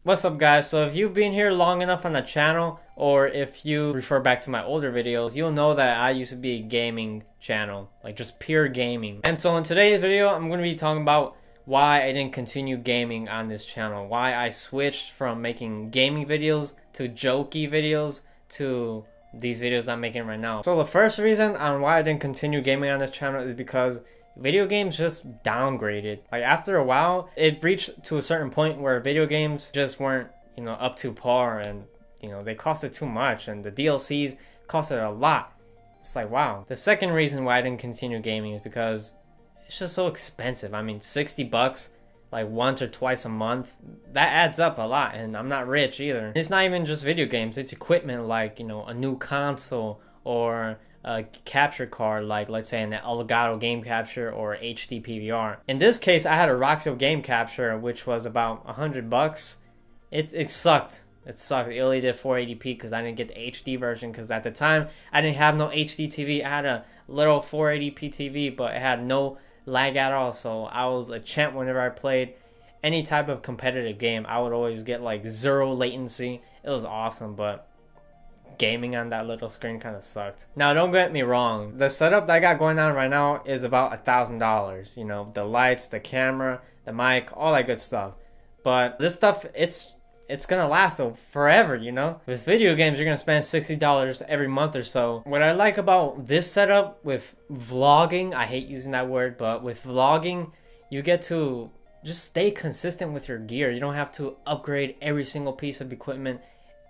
What's up guys? So if you've been here long enough on the channel, or if you refer back to my older videos, you'll know that I used to be a gaming channel, like just pure gaming. And so in today's video, I'm going to be talking about why I didn't continue gaming on this channel, why I switched from making gaming videos to jokey videos to these videos I'm making right now. So the first reason on why I didn't continue gaming on this channel is because video games just downgraded. Like after a while, it reached to a certain point where video games just weren't, up to par, and they costed too much, and the DLCs costed a lot. It's like, wow. The second reason why I didn't continue gaming is because it's just so expensive. I mean, 60 bucks like once or twice a month, that adds up a lot, and I'm not rich either. It's not even just video games, it's equipment like, a new console or a capture card, like let's say an Elgato game capture or HD PVR. In this case, I had a Roxio game capture, which was about 100 bucks. It sucked. It sucked. It only did 480p because I didn't get the HD version, because at the time I didn't have no HD TV. I had a little 480p TV, but it had no lag at all, so I was a champ whenever I played any type of competitive game. I would always get like 0 latency. It was awesome, but gaming on that little screen kind of sucked. Now don't get me wrong, the setup that I got going on right now is about $1,000. The lights, the camera, the mic, all that good stuff. But this stuff, it's gonna last forever, With video games, you're gonna spend $60 every month or so. What I like about this setup with vlogging, I hate using that word, but with vlogging, you get to just stay consistent with your gear. You don't have to upgrade every single piece of equipment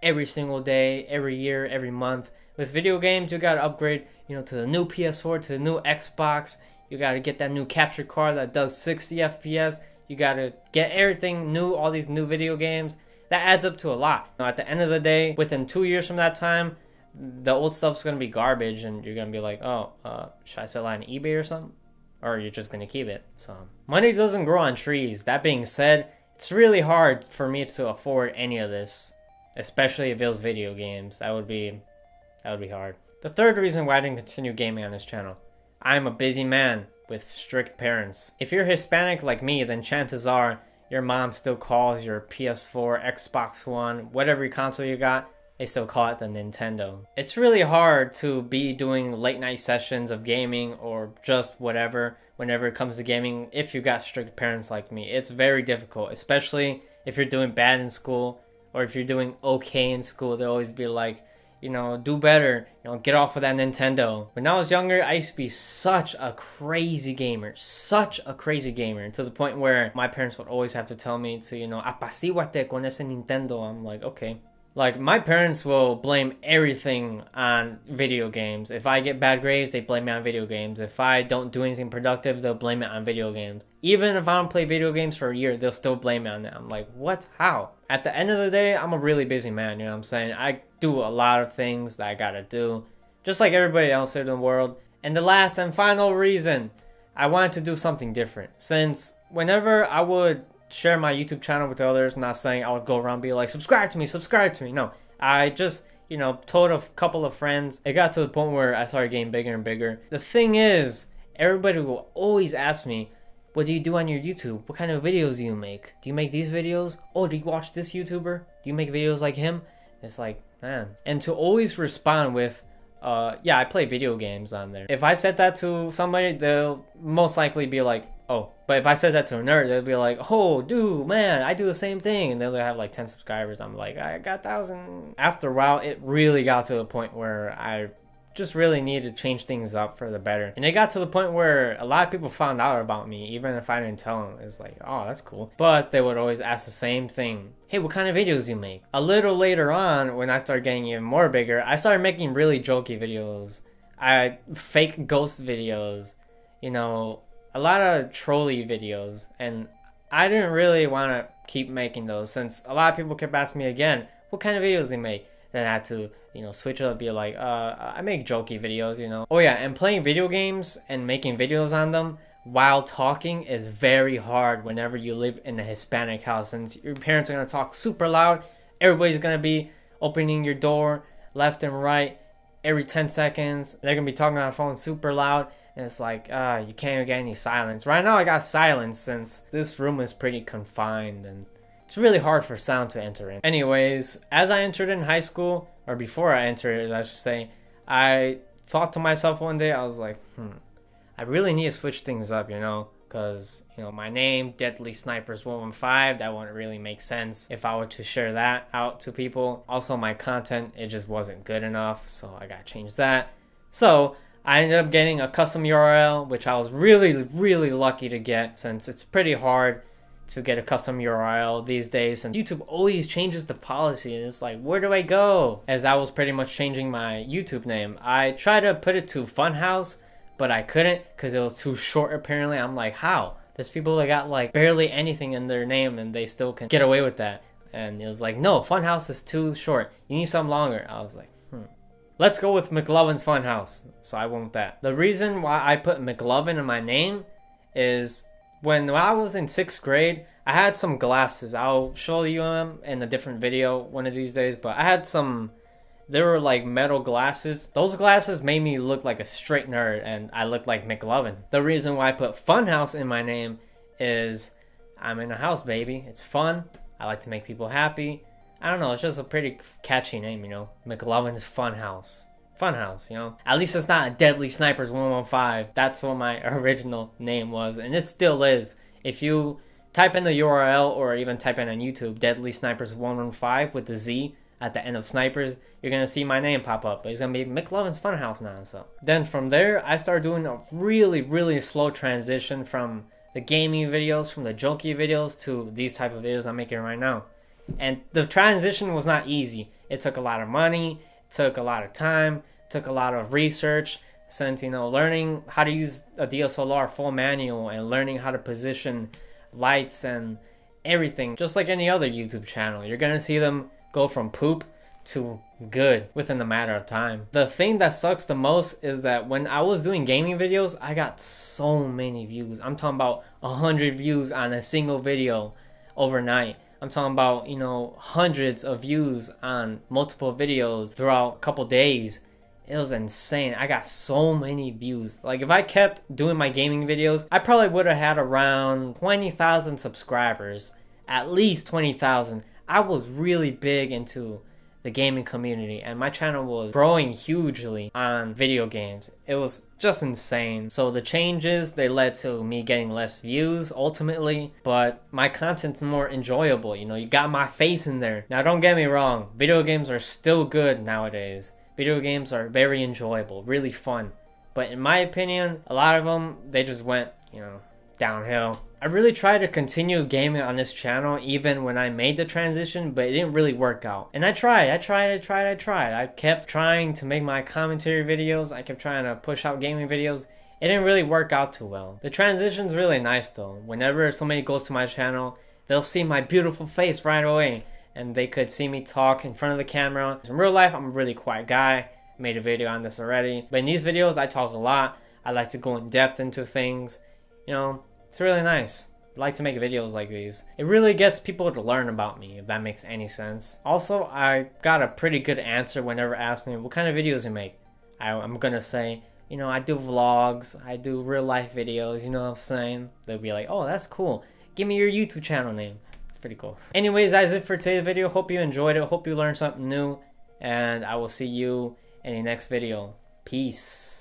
every single day, every year, every month. With video games, you gotta upgrade, to the new PS4, to the new Xbox. You gotta get that new capture card that does 60 FPS. You gotta get everything new, all these new video games. That adds up to a lot. At the end of the day, within 2 years from that time, the old stuff's gonna be garbage, and you're gonna be like, oh, should I sell it on eBay or something? Or you're just gonna keep it. So money doesn't grow on trees. That being said, it's really hard for me to afford any of this, especially if it was video games. That would be hard. The third reason why I didn't continue gaming on this channel: I'm a busy man with strict parents. If you're Hispanic like me, then chances are your mom still calls your PS4, Xbox One, whatever console you got, they still call it the Nintendo. It's really hard to be doing late night sessions of gaming or just whatever whenever it comes to gaming if you got strict parents like me. It's very difficult, especially if you're doing bad in school or if you're doing okay in school. They'll always be like, do better, get off of that Nintendo. When I was younger, I used to be such a crazy gamer, to the point where my parents would always have to tell me to, apaciguate con ese Nintendo. I'm like, okay. Like, my parents will blame everything on video games. If I get bad grades, they blame me on video games. If I don't do anything productive, they'll blame it on video games. Even if I don't play video games for a year, they'll still blame me on it. I'm like, what? How? At the end of the day, I'm a really busy man, you know what I'm saying? I do a lot of things that I gotta do, just like everybody else in the world. And the last and final reason, I wanted to do something different. Since whenever I would share my YouTube channel with others, not saying I would go around and be like, subscribe to me. No, I just, told a couple of friends. It got to the point where I started getting bigger and bigger. The thing is, everybody will always ask me, what do you do on your YouTube? What kind of videos do you make? Do you make these videos? Oh, do you watch this YouTuber? Do you make videos like him? It's like, man. And to always respond with, yeah, I play video games on there. If I said that to somebody, they'll most likely be like, oh. But if I said that to a nerd, they'll be like, oh, dude, man, I do the same thing. And they'll have like 10 subscribers. I'm like, I got 1,000. After a while, it really got to a point where I just really needed to change things up for the better. And it got to the point where a lot of people found out about me, even if I didn't tell them. It's like, oh, that's cool. But they would always ask the same thing. Hey, what kind of videos do you make? A little later on, when I started getting even more bigger, I started making really jokey videos. Fake ghost videos, a lot of trolly videos. And I didn't really want to keep making those, since a lot of people kept asking me again, what kind of videos they make? Then I had to, switch it up, be like, I make jokey videos, Oh yeah, and playing video games and making videos on them while talking is very hard whenever you live in a Hispanic house, since your parents are going to talk super loud. Everybody's going to be opening your door left and right every 10 seconds. They're going to be talking on the phone super loud. And it's like, you can't even get any silence. Right now I got silence since this room is pretty confined, and it's really hard for sound to enter in. Anyways, as I entered in high school, or before I entered it, I should say, I thought to myself one day, I was like, I really need to switch things up, you know, because, you know, my name, Deadly Snipers 115, that wouldn't really make sense if I were to share that out to people. Also, my content, it just wasn't good enough, so I gotta change that. So I ended up getting a custom URL, which I was really lucky to get, since it's pretty hard to get a custom URL these days, and YouTube always changes the policy, and it's like, where do I go? As I was pretty much changing my YouTube name, I tried to put it to Funhouse, but I couldn't because it was too short apparently. I'm like, how? There's people that got like barely anything in their name and they still can get away with that. And it was like, no, Funhouse is too short. You need something longer. I was like, let's go with McLovinsFunhouse. So I went with that. The reason why I put McLovin in my name is when I was in 6th grade, I had some glasses. I'll show you them in a different video one of these days, but I had some, they were like metal glasses. Those glasses made me look like a straight nerd, and I looked like McLovin. The reason why I put Funhouse in my name is I'm in a house, baby. It's fun. I like to make people happy. I don't know, it's just a pretty catchy name, you know. McLovin's Funhouse. Funhouse, you know. At least it's not a Deadly Snipers 115. That's what my original name was, and it still is. If you type in the URL or even type in on YouTube, Deadly Snipers 115 with the Z at the end of Snipers, you're gonna see my name pop up. But it's gonna be McLovin's Funhouse now. So then from there, I started doing a really slow transition from the gaming videos, from the jokey videos to these type of videos I'm making right now. And the transition was not easy. It took a lot of money, it took a lot of time, it took a lot of research, since, you know, learning how to use a DSLR full manual and learning how to position lights and everything. Just like any other YouTube channel, you're gonna see them go from poop to good within a matter of time. The thing that sucks the most is that when I was doing gaming videos, I got so many views. I'm talking about 100 views on a single video overnight. I'm talking about, you know, hundreds of views on multiple videos throughout a couple days. It was insane. I got so many views. Like, if I kept doing my gaming videos, I probably would have had around 20,000 subscribers. At least 20,000. I was really big into the gaming community, and my channel was growing hugely on video games. It was just insane. So the changes, they led to me getting less views ultimately, but my content's more enjoyable. You know, you got my face in there. Now don't get me wrong, video games are still good nowadays. Video games are very enjoyable, really fun. But in my opinion, a lot of them, they just went, you know, downhill. I really tried to continue gaming on this channel even when I made the transition, but it didn't really work out. And I tried. I kept trying to make my commentary videos. I kept trying to push out gaming videos. It didn't really work out too well. The transition's really nice though. Whenever somebody goes to my channel, they'll see my beautiful face right away, and they could see me talk in front of the camera. In real life, I'm a really quiet guy. I made a video on this already. But in these videos, I talk a lot. I like to go in depth into things. You know, it's really nice. I like to make videos like these. It really gets people to learn about me, if that makes any sense. Also, I got a pretty good answer whenever asked me what kind of videos you make. I'm gonna say, you know, I do vlogs, I do real life videos, you know what I'm saying? They'll be like, oh, that's cool. Give me your YouTube channel name. It's pretty cool. Anyways, that's it for today's video. Hope you enjoyed it. Hope you learned something new. And I will see you in the next video. Peace.